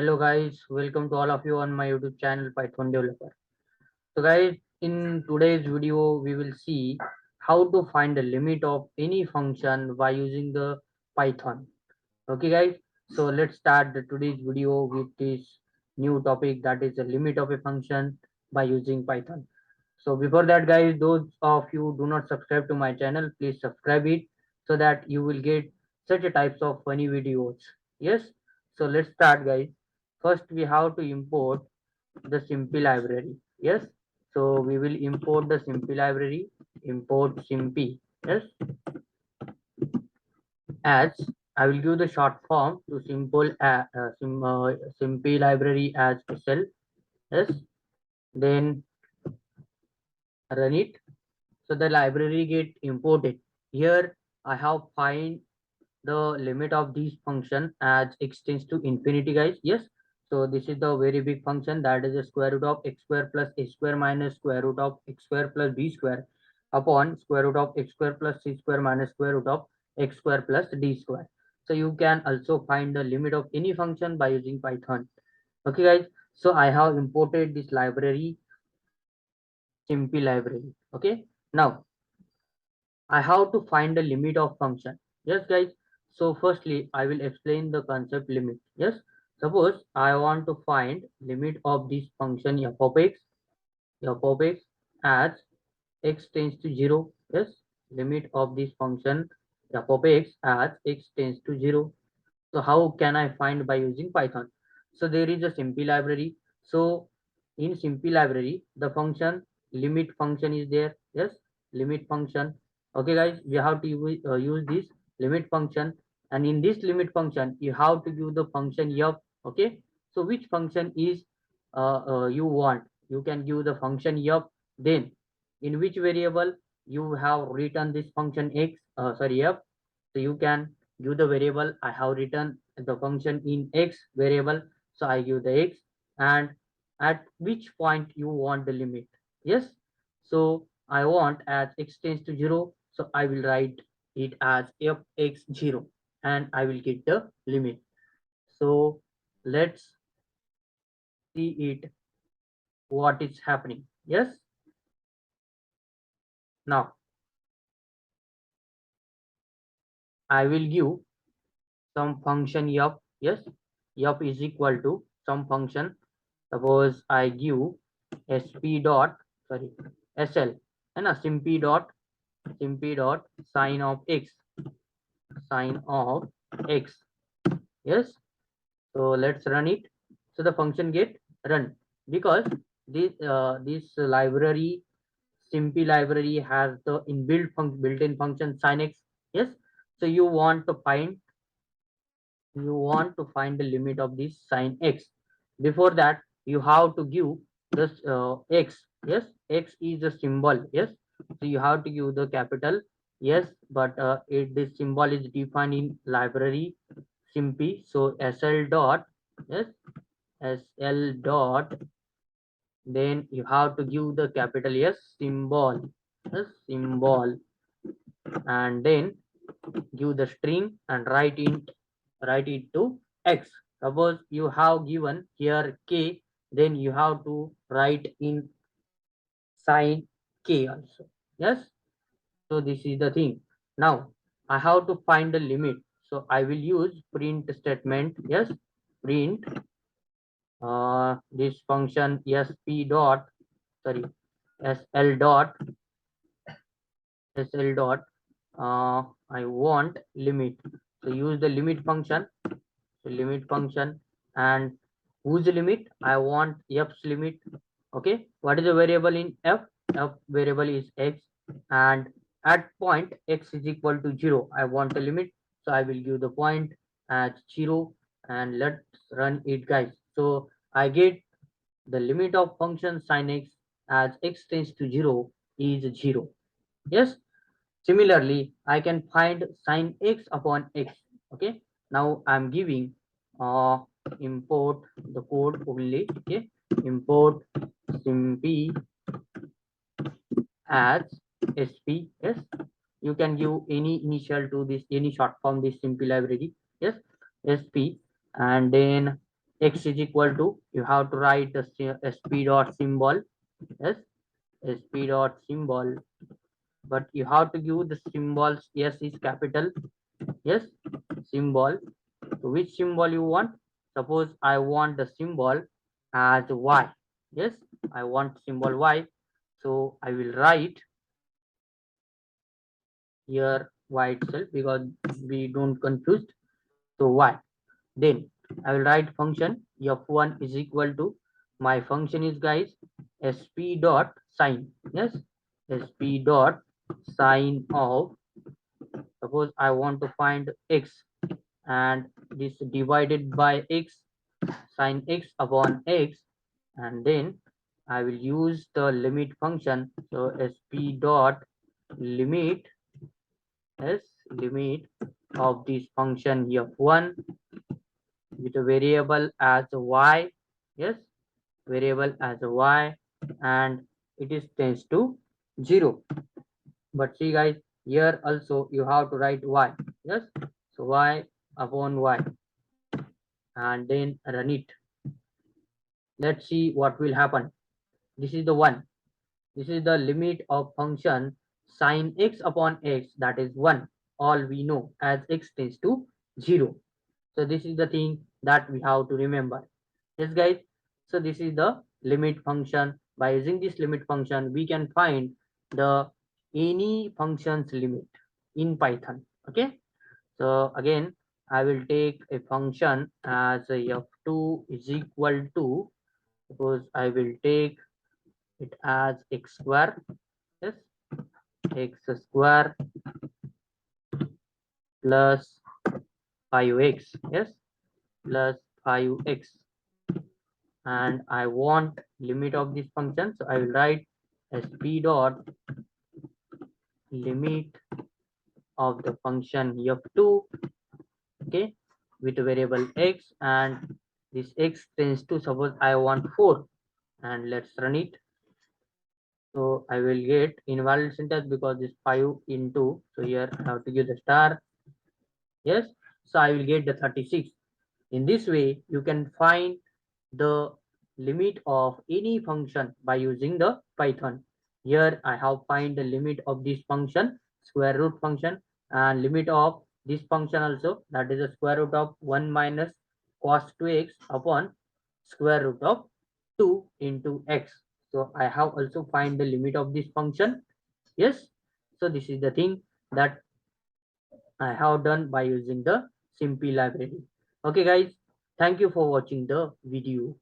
Hello guys, welcome to all of you on my YouTube channel Python Developer. So guys, in today's video we will see how to find the limit of any function by using the Python. Okay guys, so let's start today's video with this new topic, that is the limit of a function by using Python. So before that guys, those of you do not subscribe to my channel, please subscribe it so that you will get such a types of funny videos. Yes, so let's start guys. First we have to import the simpy library. Yes, so we will import the simpy library. Import simpy. Yes, as I will give the short form to simpy library as SL. Yes, then run it. So the library get imported. Here I have find the limit of this function as x tends to infinity guys. Yes, so this is the very big function, that is the square root of x square plus a square minus square root of x square plus b square upon square root of x square plus c square minus square root of x square plus d square. So you can also find the limit of any function by using Python. Okay guys, so I have imported this library, simpy library. Okay, now I have to find the limit of function. Yes, guys. So firstly, I will explain the concept limit. Yes. Suppose I want to find limit of this function f of x as x tends to 0. Yes. Limit of this function f of x as x tends to 0. So how can I find by using Python? So there is a simpy library. So in simpy library, the function limit function is there. Yes, limit function. Okay, guys, we have to use this limit function, and in this limit function, you have to give the function f. Okay, so which function is you want? You can give the function f. Then in which variable you have written this function x. Sorry, f. So you can give the variable. I have written the function in x variable, so I give the x, and at which point you want the limit. Yes, so I want as x tends to 0, so I will write it as fx0 and I will get the limit. So let's see it what is happening. Yes, now I will give some function f. Yes, f is equal to some function. Suppose I give sp dot, sorry, sl, and a simpy dot sign of x. Yes, so let's run it. So the function get run because this library, simpy library, has the built-in function sin x. Yes, so you want to find the limit of this sin x. Before that, you have to give this x. Yes, x is a symbol. Yes, so you have to give the capital. Yes, but this symbol is defined in library simpy. So sl dot, yes, sl dot, then you have to give the capital S symbol. Yes, symbol, and then give the string and write it to x. Suppose you have given here k, then you have to write in sign k also. Yes, so this is the thing. Now I have to find the limit, so I will use print statement. Yes, print this function sp dot, sorry, sl dot, sl dot, I want limit, so use the limit function. So limit function, and whose limit? I want f's limit. Okay, what is the variable in f? F variable is x, and at point x is equal to 0, I want the limit, so I will give the point as 0, and let's run it guys. So I get the limit of function sin x as x tends to 0 is 0. Yes, similarly, I can find sin x upon x. Okay, now I'm giving uh, import the code only. Okay, import simpy as sp. Yes, you can give any initial to this, any short form this simpy library. Yes, sp, and then x is equal to, you have to write the sp dot symbol. Yes, sp dot symbol, but you have to give the symbols. S is capital. Yes, symbol. So which symbol you want? Suppose I want the symbol as y. Yes, I want symbol y. So I will write here y itself because we don't confuse. So y. Then I will write function f1 is equal to, my function is guys sp dot sign. Yes, sp dot sign of, suppose I want to find x, and this divided by x, sin x upon x, and then I will use the limit function. So sp dot limit, yes, limit of this function f1 with a variable as y. Yes, variable as y, and it is tends to 0. But see guys, here also you have to write y. Yes, so y upon y, and then run it. Let's see what will happen. This is the one. This is the limit of function sin x upon x, that is 1. All we know as x tends to 0. So this is the thing that we have to remember. Yes guys. So this is the limit function. By using this limit function, we can find the any function's limit in Python. Okay. So again, I will take a function as a f2 is equal to, suppose I will take it as x square. Yes, x square plus 5x. Yes, plus 5x, and I want limit of this function, so I will write sp dot limit of the function f2. Okay, with a variable x, and this x tends to, suppose I want 4, and let's run it. So I will get invalid syntax because this 5 into, so here I have to give the star. Yes, so I will get the 36. In this way, you can find the limit of any function by using the Python. Here I have find the limit of this function, square root function, and limit of this function also, that is the square root of 1 minus cos 2x upon square root of 2 into x. So I have also find the limit of this function. Yes, so this is the thing that I have done by using the SIMPy library. Okay guys, thank you for watching the video.